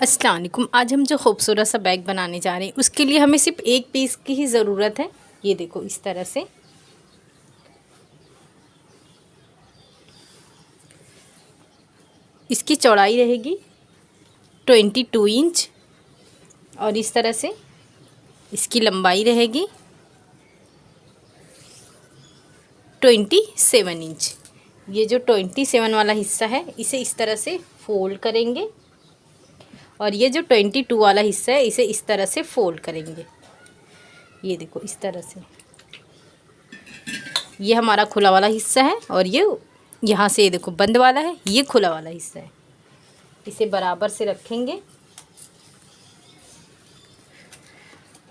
अस्सलाम वालेकुम। आज हम जो खूबसूरत सा बैग बनाने जा रहे हैं उसके लिए हमें सिर्फ एक पीस की ही ज़रूरत है। ये देखो इस तरह से। इसकी चौड़ाई रहेगी 22 इंच और इस तरह से इसकी लंबाई रहेगी 27 इंच। ये जो 27 वाला हिस्सा है इसे इस तरह से फोल्ड करेंगे और ये जो 22 वाला हिस्सा है इसे इस तरह से फोल्ड करेंगे। ये देखो इस तरह से। ये हमारा खुला वाला हिस्सा है और ये यहाँ से ये देखो बंद वाला है, ये खुला वाला हिस्सा है। इसे बराबर से रखेंगे।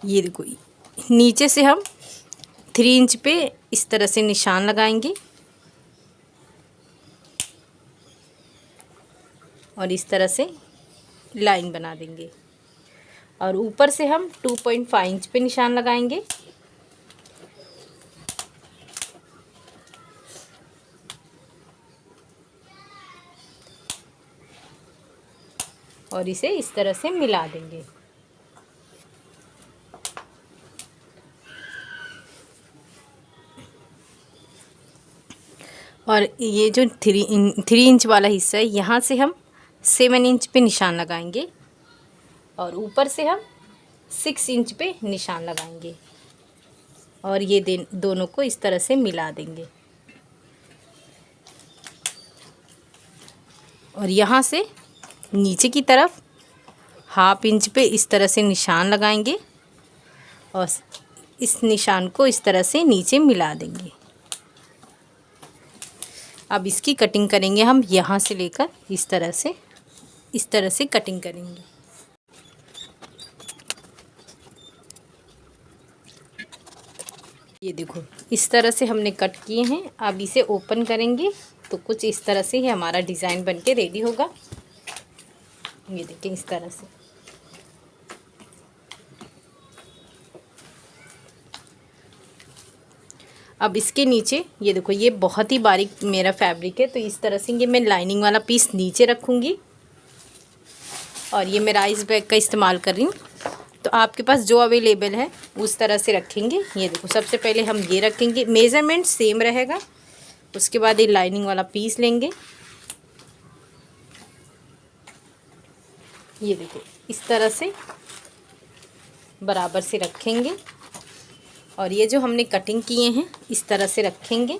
ये देखो नीचे से हम 3 इंच पे इस तरह से निशान लगाएंगे और इस तरह से लाइन बना देंगे और ऊपर से हम 2.5 इंच पे निशान लगाएंगे और इसे इस तरह से मिला देंगे। और ये जो 3 इंच वाला हिस्सा है यहाँ से हम 7 इंच पे निशान लगाएंगे और ऊपर से हम 6 इंच पे निशान लगाएंगे और ये दोनों को इस तरह से मिला देंगे और यहाँ से नीचे की तरफ 1/2 इंच पे इस तरह से निशान लगाएंगे और इस निशान को इस तरह से नीचे मिला देंगे। अब इसकी कटिंग करेंगे हम यहाँ से लेकर इस तरह से कटिंग करेंगे। ये देखो इस तरह से हमने कट किए हैं। अब इसे ओपन करेंगे तो कुछ इस तरह से ही हमारा डिज़ाइन बनके रेडी होगा। ये देखिए इस तरह से। अब इसके नीचे ये देखो ये बहुत ही बारीक मेरा फैब्रिक है तो इस तरह से ये मैं लाइनिंग वाला पीस नीचे रखूँगी और ये मैं राइस बैग का इस्तेमाल कर रही हूँ तो आपके पास जो अवेलेबल है उस तरह से रखेंगे। ये देखो सबसे पहले हम ये रखेंगे, मेज़रमेंट सेम रहेगा। उसके बाद ये लाइनिंग वाला पीस लेंगे। ये देखो इस तरह से बराबर से रखेंगे और ये जो हमने कटिंग किए हैं इस तरह से रखेंगे।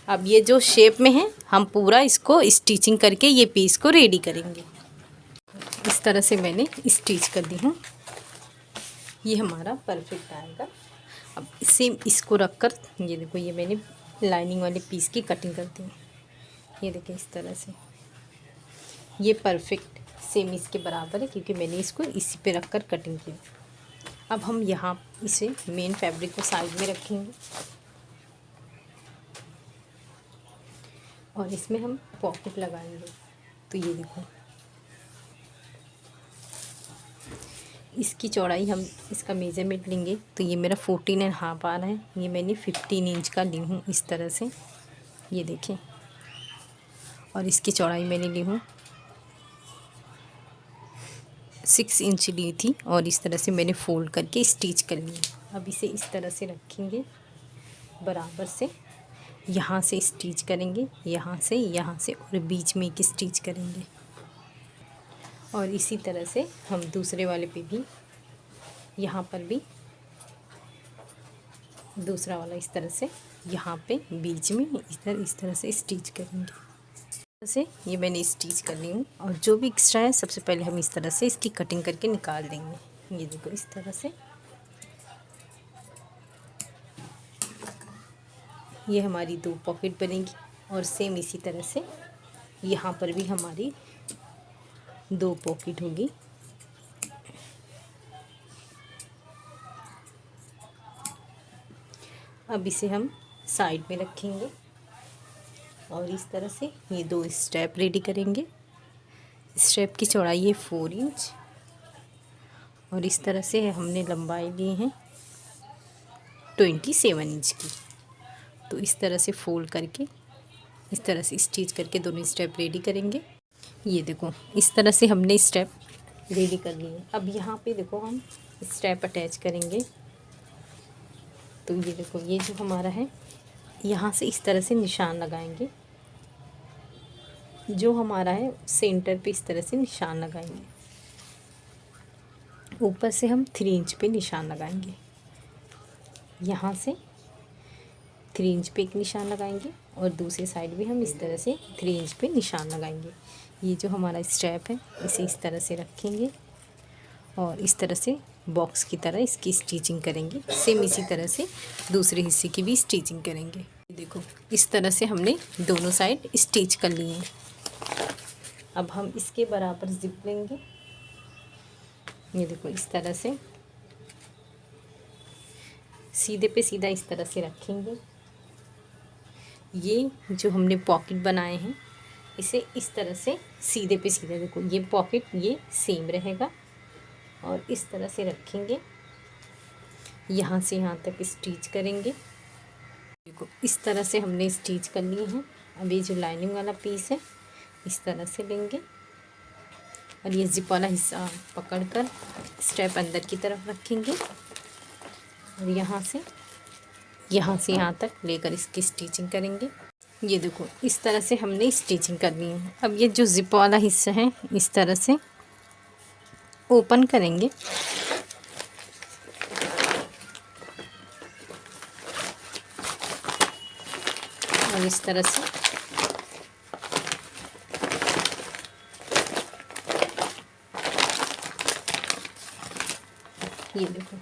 अब ये जो शेप में है हम पूरा इसको स्टिचिंग करके ये पीस को रेडी करेंगे। इस तरह से मैंने स्टिच कर दी हूँ। ये हमारा परफेक्ट आएगा। अब सेम इसको रखकर ये देखो ये मैंने लाइनिंग वाले पीस की कटिंग कर दी। ये देखिए इस तरह से ये परफेक्ट सेम इसके बराबर है क्योंकि मैंने इसको इसी पे रखकर कटिंग की। अब हम यहाँ इसे मेन फैब्रिक को साइड में रखेंगे और इसमें हम पॉकेट लगाएंगे। तो ये देखो इसकी चौड़ाई हम इसका मेज़रमेंट लेंगे तो ये मेरा 14.5 आ रहा है। ये मैंने 15 इंच का ली हूँ इस तरह से। ये देखें और इसकी चौड़ाई मैंने ली हूँ 6 इंच ली थी और इस तरह से मैंने फोल्ड करके स्टिच कर लिया। अब इसे इस तरह से रखेंगे बराबर से, यहाँ से स्टिच करेंगे, यहाँ से और बीच में एक स्टिच करेंगे और इसी तरह से हम दूसरे वाले पे भी यहाँ पर भी दूसरा वाला इस तरह से यहाँ पे बीच में इस तरह से स्टिच करेंगे। से ये मैंने स्टिच कर ली हूँ और जो भी एक्स्ट्रा है सबसे पहले हम इस तरह से इसकी कटिंग करके निकाल देंगे। ये देखो इस तरह से ये हमारी 2 पॉकेट बनेगी और सेम इसी तरह से यहाँ पर भी हमारी 2 पॉकेट होगी। अब इसे हम साइड में रखेंगे और इस तरह से ये 2 स्टेप रेडी करेंगे। स्टेप की चौड़ाई है 4 इंच और इस तरह से हमने लंबाई ली है 27 इंच की। तो इस तरह से फोल्ड करके इस तरह से स्टिच करके दोनों स्टेप रेडी करेंगे। ये देखो इस तरह से हमने स्टेप रेडी कर लिए। अब यहाँ पे देखो हम स्टेप अटैच करेंगे। तो ये देखो ये जो हमारा है, यहाँ से इस तरह से निशान लगाएंगे। जो हमारा है सेंटर पे इस तरह से निशान लगाएंगे। ऊपर से हम 3 इंच पे निशान लगाएंगे। यहाँ से 3 इंच पे एक निशान लगाएंगे और दूसरी साइड भी हम इस तरह से 3 इंच पे निशान लगाएंगे। ये जो हमारा स्टेप है इसे इस तरह से रखेंगे और इस तरह से बॉक्स की तरह इसकी स्टिचिंग करेंगे। सेम इसी तरह से दूसरे हिस्से की भी स्टिचिंग करेंगे। देखो इस तरह से हमने दोनों साइड स्टिच कर लिए हैं। अब हम इसके बराबर जिप लेंगे। ये देखो इस तरह से सीधे पे सीधा इस तरह से रखेंगे। ये जो हमने पॉकेट बनाए हैं इसे इस तरह से सीधे पे सीधा, देखो ये पॉकेट ये सेम रहेगा और इस तरह से रखेंगे। यहाँ से यहाँ तक स्टिच करेंगे। देखो इस तरह से हमने स्टिच कर लिए हैं। अब ये जो लाइनिंग वाला पीस है इस तरह से लेंगे और ये जिप वाला हिस्सा पकड़कर स्टेप अंदर की तरफ रखेंगे और यहाँ से यहाँ तक लेकर इसकी स्टिचिंग करेंगे। ये देखो इस तरह से हमने स्टिचिंग करनी है। अब ये जो जिप वाला हिस्सा है इस तरह से ओपन करेंगे और इस तरह से ये देखो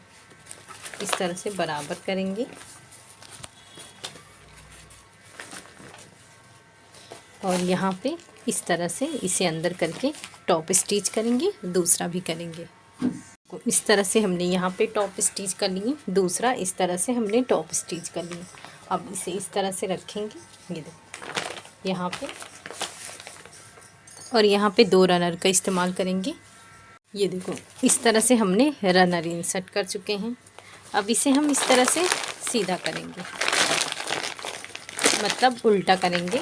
इस तरह से बराबर करेंगे और यहाँ पे इस तरह से इसे अंदर करके टॉप स्टिच करेंगे, दूसरा भी करेंगे। इस तरह से हमने यहाँ पे टॉप स्टिच कर लिए, दूसरा इस तरह से हमने टॉप स्टिच कर लिए। अब इसे इस तरह से रखेंगे, ये देखो यहाँ पे, और यहाँ पे 2 रनर का इस्तेमाल करेंगे। ये देखो इस तरह से हमने रनर इंसर्ट कर चुके हैं। अब इसे हम इस तरह से सीधा करेंगे, मतलब उल्टा करेंगे।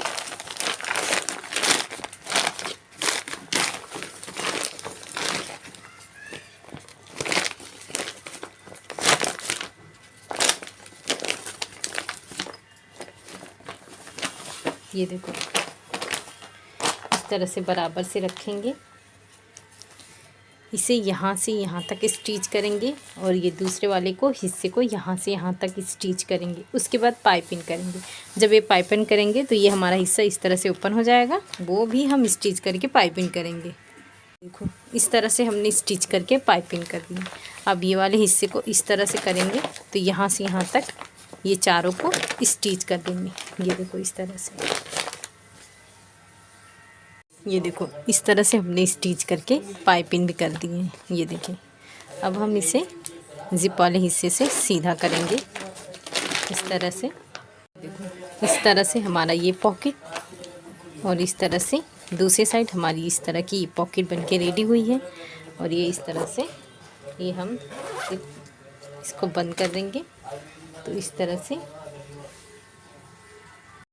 ये देखो इस तरह से बराबर से रखेंगे। इसे यहाँ से यहाँ तक स्टिच करेंगे और ये दूसरे वाले को हिस्से को यहाँ से यहाँ तक स्टिच करेंगे। उसके बाद पाइपिंग करेंगे। जब ये पाइपिंग करेंगे तो ये हमारा हिस्सा इस तरह से ओपन हो जाएगा, वो भी हम स्टिच करके पाइपिंग करेंगे। देखो इस तरह से हमने स्टिच करके पाइपिंग कर दी। अब ये वाले हिस्से को इस तरह से करेंगे तो यहाँ से यहाँ तक ये चारों को स्टिच कर देंगे। ये देखो इस तरह से, ये देखो इस तरह से हमने स्टिच करके पाइपिंग भी कर दी है। ये देखिए अब हम इसे जिप वाले हिस्से से सीधा करेंगे इस तरह से। देखो इस तरह से हमारा ये पॉकेट और इस तरह से दूसरी साइड हमारी इस तरह की पॉकेट बनके रेडी हुई है। और ये इस तरह से ये हम इसको बंद कर देंगे। तो इस तरह से